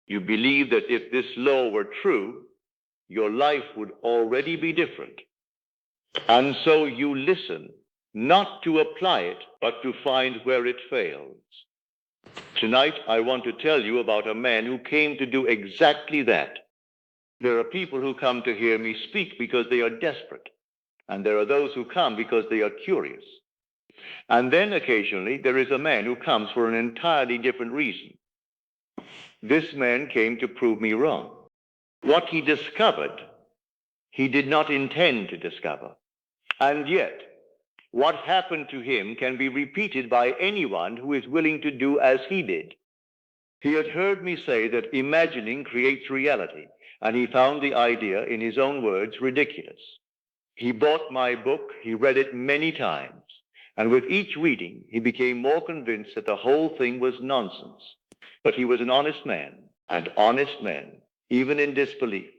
You believe that if this law were true, your life would already be different. And so you listen, not to apply it, but to find where it fails. Tonight, I want to tell you about a man who came to do exactly that. There are people who come to hear me speak because they are desperate, and there are those who come because they are curious. And then occasionally there is a man who comes for an entirely different reason. This man came to prove me wrong. What he discovered, he did not intend to discover. And yet, what happened to him can be repeated by anyone who is willing to do as he did. He had heard me say that imagining creates reality, and he found the idea, in his own words, ridiculous. He bought my book, he read it many times, and with each reading, he became more convinced that the whole thing was nonsense. But he was an honest man, and honest men, even in disbelief,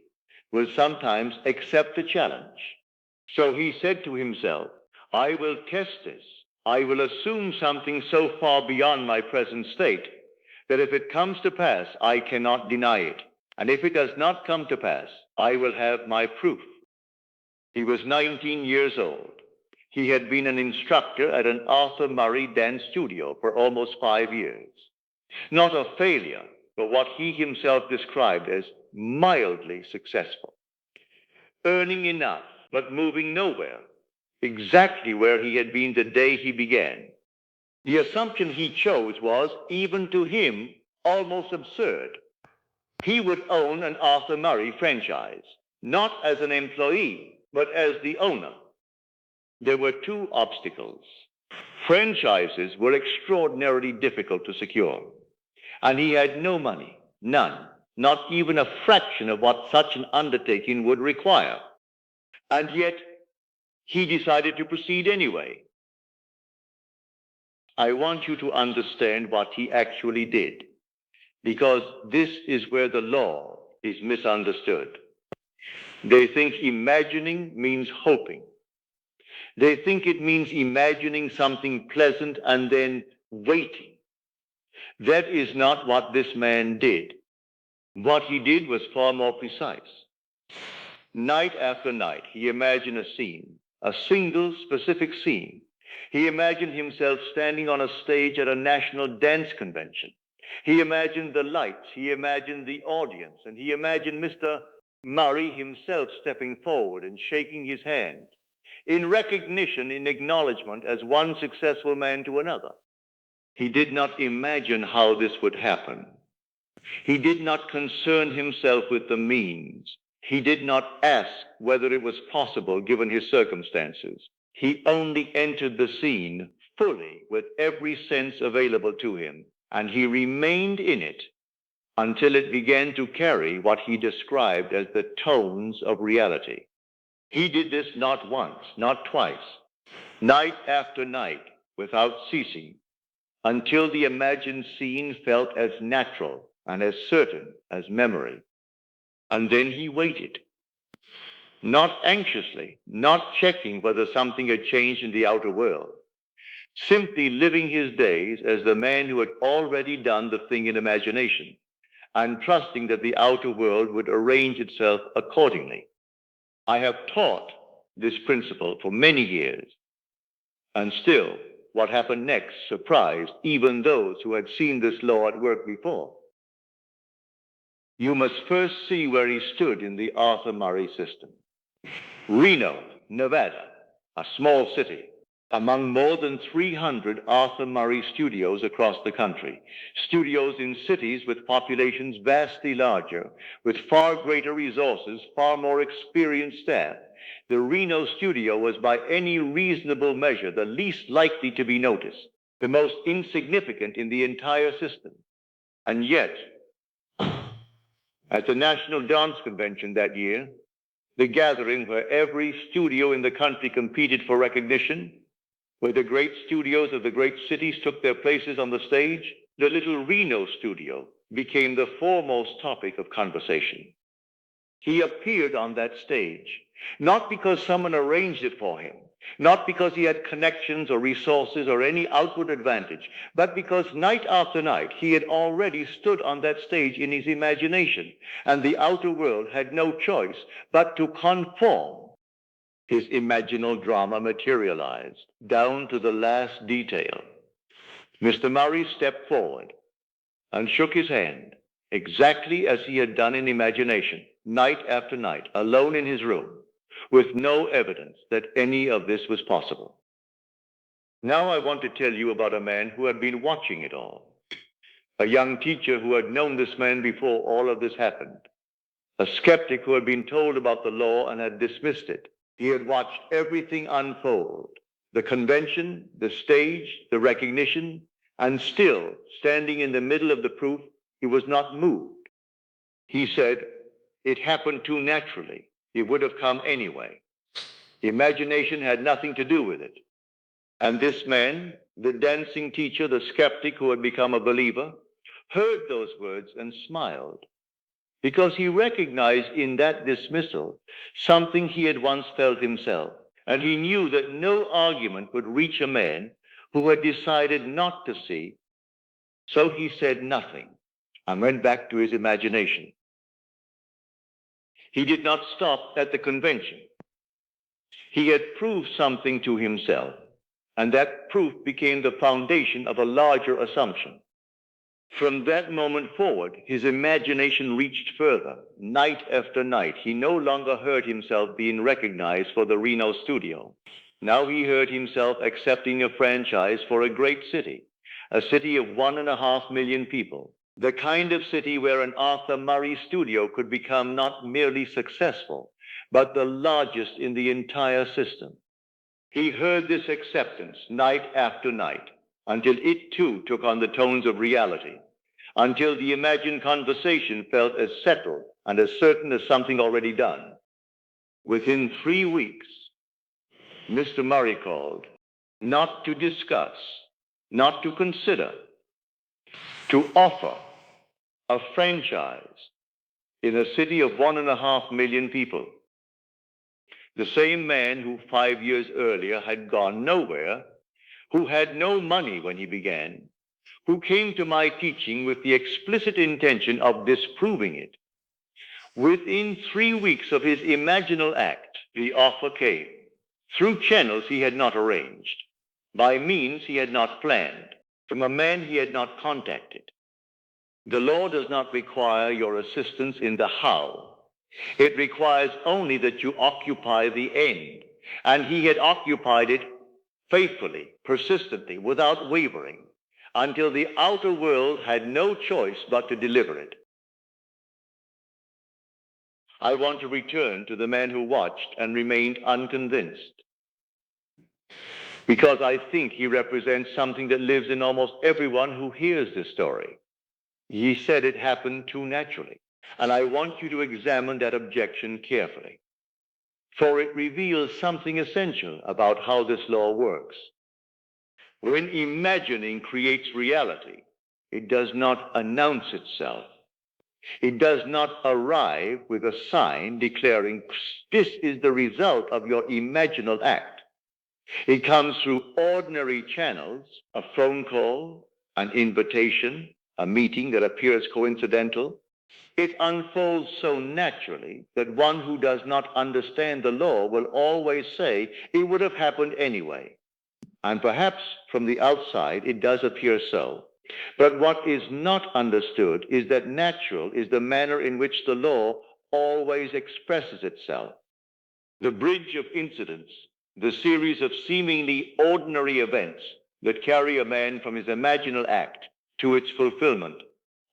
will sometimes accept a challenge. So he said to himself, I will test this. I will assume something so far beyond my present state that if it comes to pass, I cannot deny it. And if it does not come to pass, I will have my proof. He was 19 years old. He had been an instructor at an Arthur Murray dance studio for almost 5 years. Not a failure, but what he himself described as mildly successful. Earning enough, but moving nowhere, exactly where he had been the day he began. The assumption he chose was, even to him, almost absurd. He would own an Arthur Murray franchise, not as an employee, but as the owner. There were two obstacles. Franchises were extraordinarily difficult to secure, and he had no money, none, not even a fraction of what such an undertaking would require. And yet, he decided to proceed anyway. I want you to understand what he actually did, because this is where the law is misunderstood. They think imagining means hoping. They think it means imagining something pleasant and then waiting. That is not what this man did. What he did was far more precise. Night after night, he imagined a scene, a single specific scene. He imagined himself standing on a stage at a national dance convention. He imagined the lights, he imagined the audience, and he imagined Mr. Murray himself stepping forward and shaking his hand, in recognition, in acknowledgement as one successful man to another. He did not imagine how this would happen. He did not concern himself with the means. He did not ask whether it was possible given his circumstances. He only entered the scene fully with every sense available to him, and he remained in it until it began to carry what he described as the tones of reality. He did this not once, not twice, night after night, without ceasing, until the imagined scene felt as natural and as certain as memory. And then he waited, not anxiously, not checking whether something had changed in the outer world, simply living his days as the man who had already done the thing in imagination, and trusting that the outer world would arrange itself accordingly. I have taught this principle for many years, and still, what happened next surprised even those who had seen this law at work before. You must first see where he stood in the Arthur Murray system. Reno, Nevada, a small city, among more than 300 Arthur Murray studios across the country, studios in cities with populations vastly larger, with far greater resources, far more experienced staff. The Reno studio was by any reasonable measure the least likely to be noticed, the most insignificant in the entire system. And yet, at the National Dance Convention that year, the gathering where every studio in the country competed for recognition, where the great studios of the great cities took their places on the stage, the little Reno studio became the foremost topic of conversation. He appeared on that stage, not because someone arranged it for him, not because he had connections or resources or any outward advantage, but because night after night he had already stood on that stage in his imagination, and the outer world had no choice but to conform. His imaginal drama materialized down to the last detail. Mr. Murray stepped forward and shook his hand, exactly as he had done in imagination, night after night, alone in his room, with no evidence that any of this was possible. Now I want to tell you about a man who had been watching it all, a young teacher who had known this man before all of this happened, a skeptic who had been told about the law and had dismissed it. He had watched everything unfold, the convention, the stage, the recognition, and still, standing in the middle of the proof, he was not moved. He said, it happened too naturally. It would have come anyway. Imagination had nothing to do with it. And this man, the dancing teacher, the skeptic who had become a believer, heard those words and smiled, because he recognized in that dismissal something he had once felt himself. And he knew that no argument would reach a man who had decided not to see. So he said nothing and went back to his imagination. He did not stop at the convention. He had proved something to himself, and that proof became the foundation of a larger assumption. From that moment forward, his imagination reached further. Night after night, he no longer heard himself being recognized for the Reno studio. Now he heard himself accepting a franchise for a great city, a city of 1.5 million people, the kind of city where an Arthur Murray studio could become not merely successful, but the largest in the entire system. He heard this acceptance night after night, until it too took on the tones of reality, until the imagined conversation felt as settled and as certain as something already done. Within 3 weeks, Mr. Murray called, not to discuss, not to consider, to offer a franchise in a city of 1.5 million people. The same man who 5 years earlier had gone nowhere, who had no money when he began, who came to my teaching with the explicit intention of disproving it. Within 3 weeks of his imaginal act, the offer came, through channels he had not arranged, by means he had not planned, from a man he had not contacted. The law does not require your assistance in the how. It requires only that you occupy the end. And he had occupied it faithfully, persistently, without wavering, until the outer world had no choice but to deliver it. I want to return to the man who watched and remained unconvinced, because I think he represents something that lives in almost everyone who hears this story. He said it happened too naturally. And I want you to examine that objection carefully, for it reveals something essential about how this law works. When imagining creates reality, it does not announce itself. It does not arrive with a sign declaring this is the result of your imaginal act. It comes through ordinary channels, a phone call, an invitation, a meeting that appears coincidental. It unfolds so naturally that one who does not understand the law will always say it would have happened anyway. And perhaps from the outside it does appear so. But what is not understood is that natural is the manner in which the law always expresses itself. The bridge of incidents, the series of seemingly ordinary events that carry a man from his imaginal act to its fulfillment,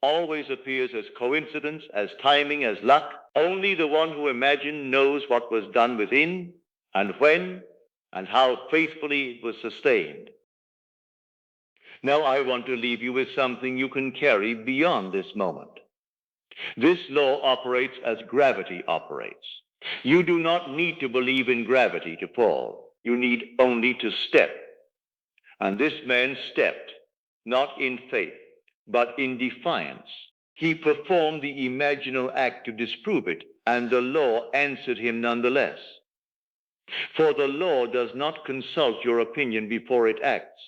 always appears as coincidence, as timing, as luck. Only the one who imagined knows what was done within, and when, and how faithfully it was sustained. Now I want to leave you with something you can carry beyond this moment. This law operates as gravity operates. You do not need to believe in gravity to fall. You need only to step. And this man stepped, not in faith, but in defiance. He performed the imaginal act to disprove it, and the law answered him nonetheless. For the law does not consult your opinion before it acts.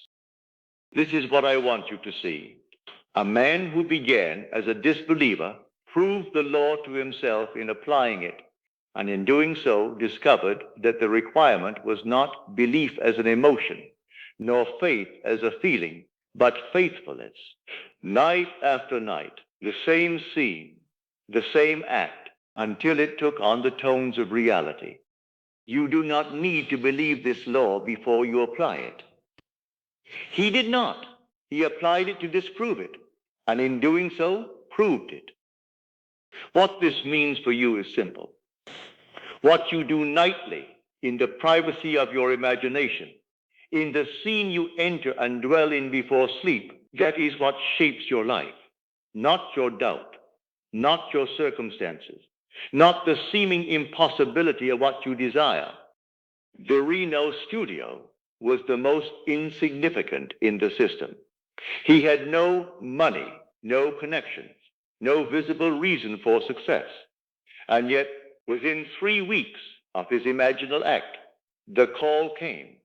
This is what I want you to see. A man who began as a disbeliever proved the law to himself in applying it, and in doing so discovered that the requirement was not belief as an emotion, nor faith as a feeling, but faithfulness. Night after night, the same scene, the same act, until it took on the tones of reality. You do not need to believe this law before you apply it. He did not. He applied it to disprove it, and in doing so, proved it. What this means for you is simple. What you do nightly in the privacy of your imagination, in the scene you enter and dwell in before sleep, that is what shapes your life, not your doubt, not your circumstances, not the seeming impossibility of what you desire. The Reno studio was the most insignificant in the system. He had no money, no connections, no visible reason for success. And yet, within 3 weeks of his imaginal act, the call came.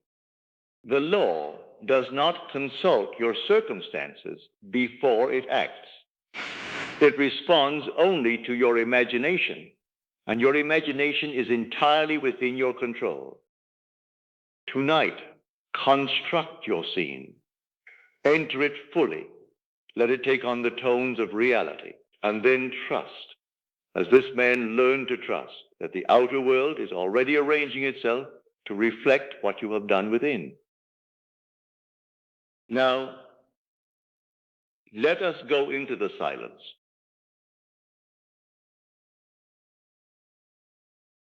The law does not consult your circumstances before it acts. It responds only to your imagination, and your imagination is entirely within your control. Tonight, construct your scene. Enter it fully. Let it take on the tones of reality, and then trust, as this man learned to trust, that the outer world is already arranging itself to reflect what you have done within. Now, let us go into the silence